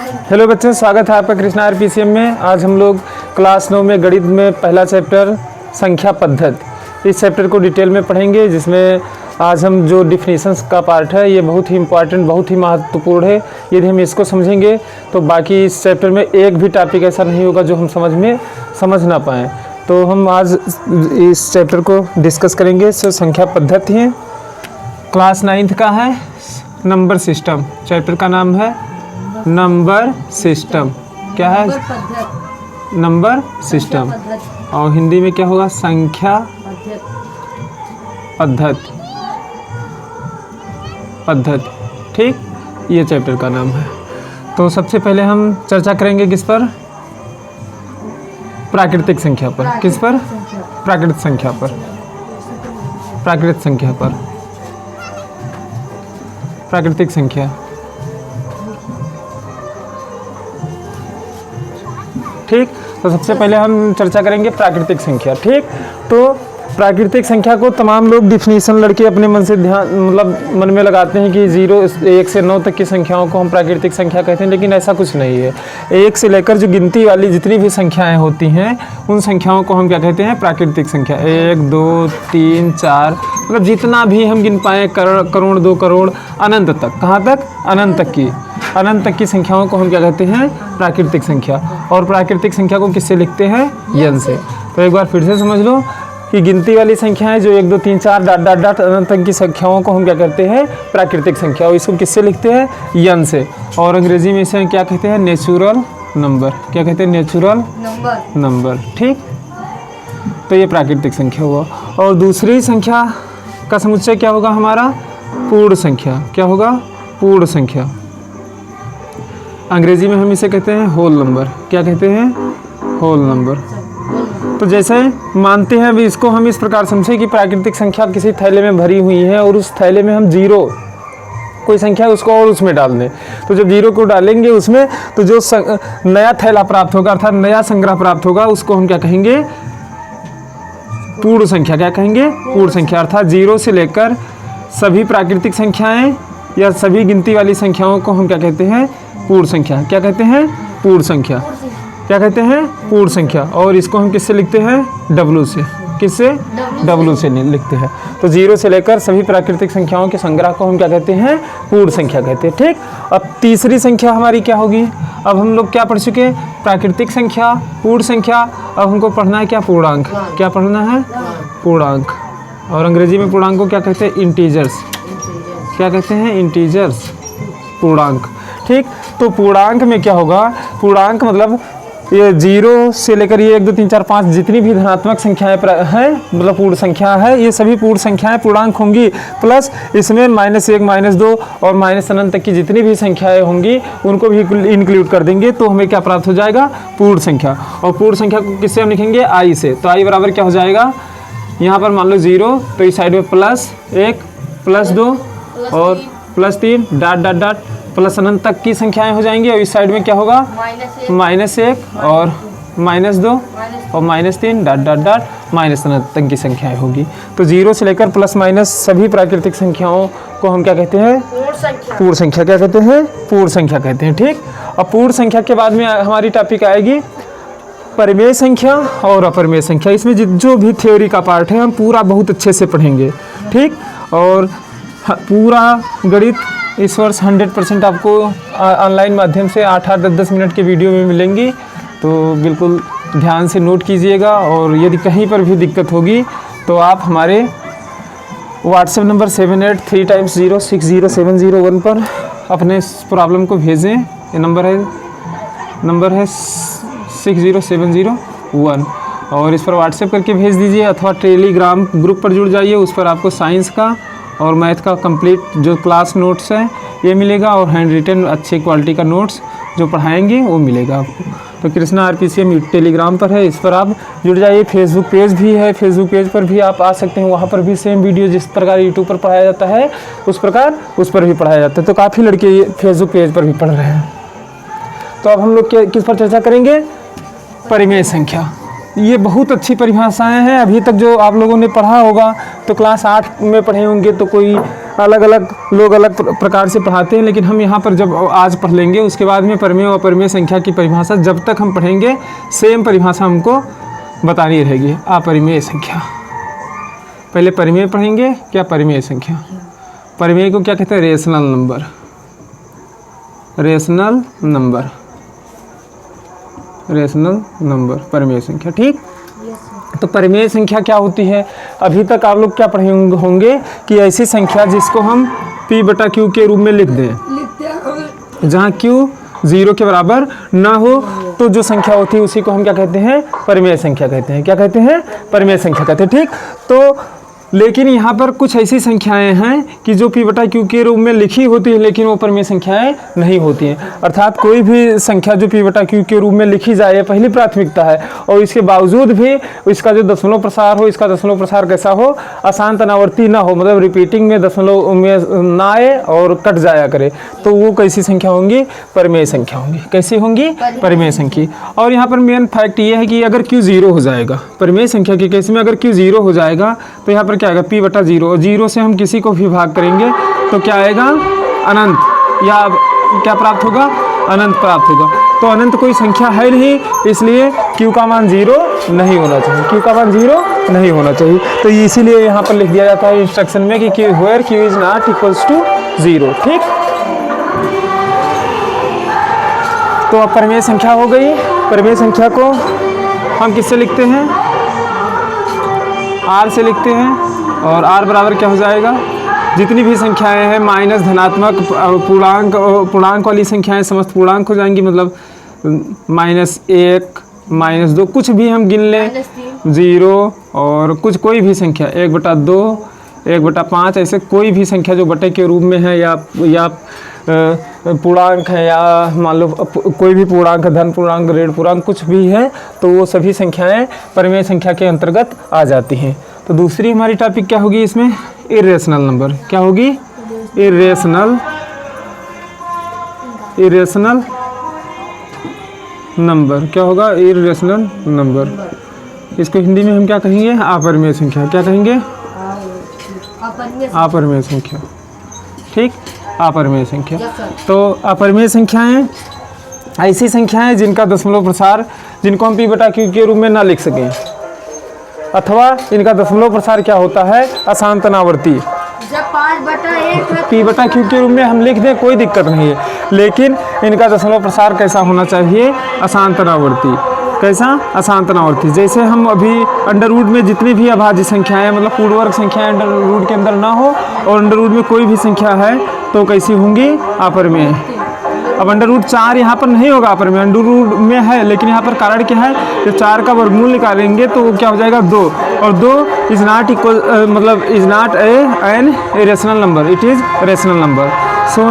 Hello बच्चों, स्वागत है आपका कृष्णा आरपीसीएम में। आज हम लोग क्लास 9 में गणित में पहला चैप्टर संख्या पद्धति, इस चैप्टर को डिटेल में पढ़ेंगे, जिसमें आज हम जो डिफिनीशंस का पार्ट है ये बहुत ही इम्पॉर्टेंट, बहुत ही महत्वपूर्ण है। यदि हम इसको समझेंगे तो बाकी इस चैप्टर में एक भी टॉपिक ऐसा नहीं होगा जो हम समझ ना पाएँ। तो हम आज इस चैप्टर को डिस्कस करेंगे। सो संख्या पद्धति है, क्लास 9th का है, नंबर सिस्टम। चैप्टर का नाम है नंबर सिस्टम। क्या है? Number system. और हिंदी में क्या होगा? संख्या पद्धति। ठीक, ये चैप्टर का नाम है। तो सबसे पहले हम चर्चा करेंगे किस पर? प्राकृतिक संख्या पर। किस पर? प्राकृतिक संख्या पर। प्राकृतिक संख्या पर। प्राकृतिक संख्या। ठीक, तो सबसे पहले हम चर्चा करेंगे प्राकृतिक संख्या। ठीक, तो प्राकृतिक संख्या को तमाम लोग डिफिनीशन लड़के अपने मन से मन में लगाते हैं कि 1 से 9 तक की संख्याओं को हम प्राकृतिक संख्या कहते हैं, लेकिन ऐसा कुछ नहीं है। 1 से लेकर जो गिनती वाली जितनी भी संख्याएं होती हैं उन संख्याओं को हम क्या कहते हैं? प्राकृतिक संख्या। 1 2 3 4, मतलब जितना भी हम गिन पाएँ, करोड़ 2 करोड़ अनंत तक। कहाँ तक? अनंत तक की संख्याओं को हम क्या कहते हैं? प्राकृतिक संख्या। और प्राकृतिक संख्या को किससे लिखते हैं? यन से। तो एक बार फिर से समझ लो कि गिनती वाली संख्याएं जो 1 2 3 4 डॉट अनंत तक की संख्याओं को हम क्या करते हैं? प्राकृतिक संख्या। और इसको किससे लिखते हैं? यन से। और अंग्रेजी में इसे क्या कहते हैं? Natural number. क्या कहते हैं? Natural number. ठीक, तो ये प्राकृतिक संख्या हुआ। और दूसरी संख्या का समुच्चय क्या होगा हमारा? पूर्ण संख्या। क्या होगा? पूर्ण संख्या। अंग्रेजी में हम इसे कहते हैं होल नंबर। क्या कहते हैं? Whole number. तो जैसे मानते हैं, अभी इसको हम इस प्रकार समझें कि प्राकृतिक संख्या किसी थैले में भरी हुई है और उस थैले में हम जीरो कोई संख्या उसको और उसमें डाल दें। तो जब जीरो को डालेंगे उसमें, तो जो नया थैला प्राप्त होगा अर्थात नया संग्रह प्राप्त होगा, उसको हम क्या कहेंगे? पूर्ण संख्या। क्या कहेंगे? पूर्ण संख्या। अर्थात 0 से लेकर सभी प्राकृतिक संख्याएं या सभी गिनती वाली संख्याओं को हम क्या कहते हैं? पूर्ण संख्या। क्या कहते हैं? पूर्ण संख्या। क्या कहते हैं? पूर्ण संख्या। और इसको हम किससे लिखते हैं? W से। किससे? W से लिखते हैं। तो 0 से लेकर सभी प्राकृतिक संख्याओं के संग्रह को हम क्या कहते हैं? पूर्ण संख्या कहते हैं। ठीक, अब तीसरी संख्या हमारी क्या होगी? अब हम लोग क्या पढ़ चुके? प्राकृतिक संख्या, पूर्ण संख्या। अब हमको पढ़ना है क्या? पूर्णांक। क्या पढ़ना है? पूर्णांक। और अंग्रेजी में पूर्णांक को क्या कहते हैं? इंटीजर्स। क्या कहते हैं? इंटीजर्स। पूर्णांक। ठीक, तो पूर्णांक में क्या होगा? पूर्णांक मतलब ये 0 से लेकर ये 1 2 3 4 5 जितनी भी धनात्मक संख्याएं हैं, मतलब पूर्ण संख्या है, ये सभी पूर्ण संख्याएं पूर्णांक होंगी। प्लस इसमें -1 -2 और माइनस अनंत तक की जितनी भी संख्याएं होंगी उनको भी इंक्लूड कर देंगे, तो हमें क्या प्राप्त हो जाएगा? पूर्ण संख्या। और पूर्ण संख्या को किससे हम लिखेंगे? i से। तो i बराबर क्या हो जाएगा? यहाँ पर मान लो 0, तो इस साइड में +1 +2 और +3 डॉट प्लस अनंत तक की संख्याएं हो जाएंगी। और इस साइड में क्या होगा? -1 और -2 और -3 डॉट माइनस अनंत तक की संख्याएं होगी। तो 0 से लेकर प्लस माइनस सभी प्राकृतिक संख्याओं को हम क्या कहते हैं? पूर्ण संख्या। क्या कहते हैं? पूर्ण संख्या कहते हैं। ठीक, अब पूर्ण संख्या के बाद में हमारी टॉपिक आएगी परिमेय संख्या और अपरिमेय संख्या। इसमें जो भी थ्योरी का पार्ट है हम पूरा बहुत अच्छे से पढ़ेंगे। ठीक, और पूरा गणित इस वर्ष 100% आपको ऑनलाइन माध्यम से 8-8 10-10 मिनट के वीडियो में मिलेंगी। तो बिल्कुल ध्यान से नोट कीजिएगा। और यदि कहीं पर भी दिक्कत होगी तो आप हमारे व्हाट्सएप नंबर 7830060701 पर अपने प्रॉब्लम को भेजें। ये नंबर है 60701 और इस पर व्हाट्सएप करके भेज दीजिए, अथवा टेलीग्राम ग्रुप पर जुड़ जाइए। उस पर आपको साइंस का और मैथ का कंप्लीट जो क्लास नोट्स है ये मिलेगा, और हैंड रिटन अच्छी क्वालिटी का नोट्स जो पढ़ाएंगे वो मिलेगा आपको। तो कृष्णा आरपीसीएम टेलीग्राम पर है, इस पर आप जुड़ जाइए। फेसबुक पेज भी है, फेसबुक पेज पर भी आप आ सकते हैं। वहाँ पर भी सेम वीडियो जिस प्रकार यूट्यूब पर पढ़ाया जाता है उस प्रकार उस पर भी पढ़ाया जाता है। तो काफ़ी लड़के फेसबुक पेज पर भी पढ़ रहे हैं। तो अब हम लोग किस पर चर्चा करेंगे? परिमेय संख्या। ये बहुत अच्छी परिभाषाएं हैं। अभी तक जो आप लोगों ने पढ़ा होगा तो क्लास 8 में पढ़े होंगे, तो कोई अलग अलग लोग अलग प्रकार से पढ़ाते हैं, लेकिन हम यहाँ पर जब आज पढ़ लेंगे उसके बाद में परिमेय और अपरिमेय संख्या की परिभाषा जब तक हम पढ़ेंगे सेम परिभाषा हमको बतानी रहेगी। अपरिमेय संख्या, पहले परिमेय पढ़ेंगे, क्या परिमेय संख्या, परिमेय को क्या कहते हैं, rational number, rational number, rational number, परिमेय संख्या। ठीक, तो परिमेय संख्या क्या होती है, अभी तक आप लोग क्या पढ़े होंगे कि ऐसी संख्या जिसको हम P/Q के रूप में लिख दें, जहाँ Q 0 के बराबर ना हो तो जो संख्या होती है उसी को हम क्या कहते हैं, परिमेय संख्या कहते हैं। क्या कहते हैं, परिमेय संख्या कहते हैं। ठीक, तो लेकिन यहाँ पर कुछ ऐसी संख्याएं हैं कि जो P/Q के रूप में लिखी होती है लेकिन वो परिमेय संख्याएं नहीं होती हैं। अर्थात कोई भी संख्या जो P/Q के रूप में लिखी जाए पहली प्राथमिकता है, और इसके बावजूद भी इसका जो दशमलव प्रसार हो, इसका दशमलव प्रसार कैसा हो, अशांत अनावर्ती ना हो, मतलब रिपीटिंग में दशमलव में ना आए और कट जाया करे, तो वो कैसी संख्या होंगी, परिमेय संख्या होंगी। कैसी होंगी, परिमेय संख्या। और यहाँ पर मेन फैक्ट ये है कि अगर Q 0 हो जाएगा परिमेय संख्या के केस में, अगर Q 0 हो जाएगा तो यहाँ पर क्या आएगा, P/0, और 0 से हम किसी को भी भाग करेंगे तो क्या आएगा, अनंत, या क्या प्राप्त होगा, अनंत प्राप्त होगा। तो अनंत कोई संख्या है नहीं, इसलिए Q का मान 0 नहीं होना चाहिए, Q का मान 0 नहीं होना चाहिए। तो इसीलिए यहाँ पर लिख दिया जाता है इंस्ट्रक्शन में कि where Q is not equals to 0। ठीक, तो अब परिमेय संख्या हो गई। परिमेय संख्या को हम किससे लिखते हैं, R से लिखते हैं, और R बराबर क्या हो जाएगा, जितनी भी संख्याएं हैं माइनस धनात्मक पूर्णांक वाली संख्याएं समस्त पूर्णांक हो जाएंगी, मतलब -1 -2 कुछ भी हम गिन लें, 0 और कुछ कोई भी संख्या 1/2 1/5 ऐसे कोई भी संख्या जो बटे के रूप में है या पूर्णांक है, या मान लो कोई भी पूर्णांक, धन पूर्णांक, ऋण पूर्णांक कुछ भी है, तो वो सभी संख्याएं परिमेय संख्या के अंतर्गत आ जाती हैं। तो दूसरी हमारी टॉपिक क्या होगी इसमें, इरेशनल नंबर। क्या होगी, इरेशनल नंबर। क्या होगा, इरेशनल नंबर। इसको हिंदी में हम क्या कहेंगे, अपरिमेय संख्या। क्या कहेंगे, अपरिमेय संख्या। ठीक, अपरिमेय संख्या। तो अपरिमेय संख्याएं ऐसी संख्याएं जिनका दशमलव प्रसार, जिनको हम P/Q के रूप में ना लिख सकें, अथवा इनका दशमलव प्रसार क्या होता है, अशांत अनावर्ती। जब 5/1 P/Q के रूप में हम लिख दें कोई दिक्कत नहीं है, लेकिन इनका दशमलव प्रसार कैसा होना चाहिए, अशांत अनावर्ती। कैसा, अशांत अनावर्ती। जैसे हम अभी अंडर रूट में जितनी भी अभाज्य संख्याएं, मतलब पूर्ण वर्ग संख्याएं अंडर रूट के अंदर ना हो, और अंडर रूट में कोई भी संख्या है तो कैसी होंगी, अपरिमेय। अब अंडर रूट 4 यहाँ पर नहीं होगा अपरिमेय, अंडर रूट में है, लेकिन यहाँ पर कारण क्या है, जब 4 का वर्गमूल निकालेंगे तो वो क्या हो जाएगा, 2, और 2 इज नॉट इक्वल, मतलब is not an rational number, it is rational number, so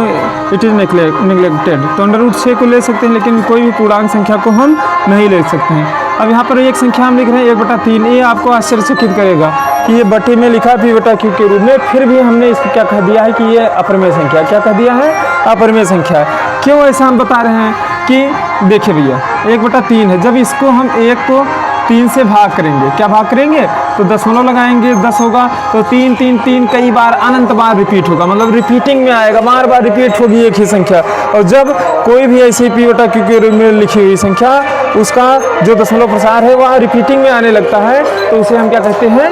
it is neglected. तो अंडर रूट 6 को ले सकते हैं, लेकिन कोई भी पूर्णांक संख्या को हम नहीं ले सकते हैं। अब यहाँ पर एक संख्या हम लिख रहे हैं 1/3, ये आपको आश्चर्यचकित करेगा कि ये बटे में लिखा P/Q के रूप में, फिर भी हमने इसको क्या कह दिया है कि ये अपरिमेय संख्या। क्या कह दिया है, अपरिमेय संख्या है। क्यों ऐसा हम बता रहे हैं कि देखिए भैया 1/3 है, जब इसको हम 1 को 3 से भाग करेंगे, क्या भाग करेंगे, तो दशमलव लगाएंगे, 10 होगा, तो 3 3 3 कई बार अनंत बार रिपीट होगा, मतलब रिपीटिंग में आएगा, बार बार रिपीट होगी एक ही संख्या। और जब कोई भी ऐसी P/Q के रूप में लिखी हुई संख्या, उसका जो दशमलव प्रसार है वह रिपीटिंग में आने लगता है, तो उसे हम क्या कहते हैं,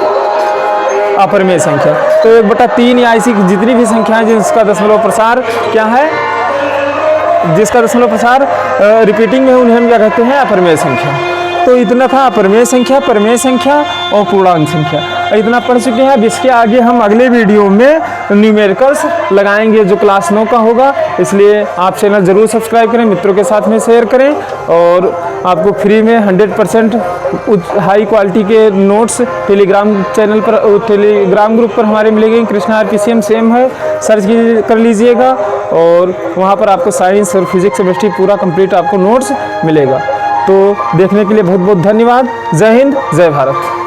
अपरिमेय संख्या। तो 1/3 या ऐसी जितनी भी संख्याएं जिसका दशमलव प्रसार क्या है, जिसका दशमलव प्रसार रिपीटिंग में, उन्हें हम क्या कहते हैं, अपरिमेय संख्या। तो इतना था अपरिमेय संख्या, परिमेय संख्या और पूर्णांक संख्या। इतना पढ़ चुके हैं। अब इसके आगे हम अगले वीडियो में न्यूमेरिकल्स लगाएंगे जो क्लास 9 का होगा, इसलिए आप चैनल ज़रूर सब्सक्राइब करें, मित्रों के साथ में शेयर करें, और आपको फ्री में 100% हाई क्वालिटी के नोट्स टेलीग्राम चैनल पर, टेलीग्राम ग्रुप पर हमारे मिलेंगे। कृष्णा RPCM सेम है, सर्च कर लीजिएगा, और वहाँ पर आपको साइंस और फिजिक्स केमिस्ट्री पूरा कंप्लीट आपको नोट्स मिलेगा। तो देखने के लिए बहुत बहुत धन्यवाद। जय हिंद, जय भारत।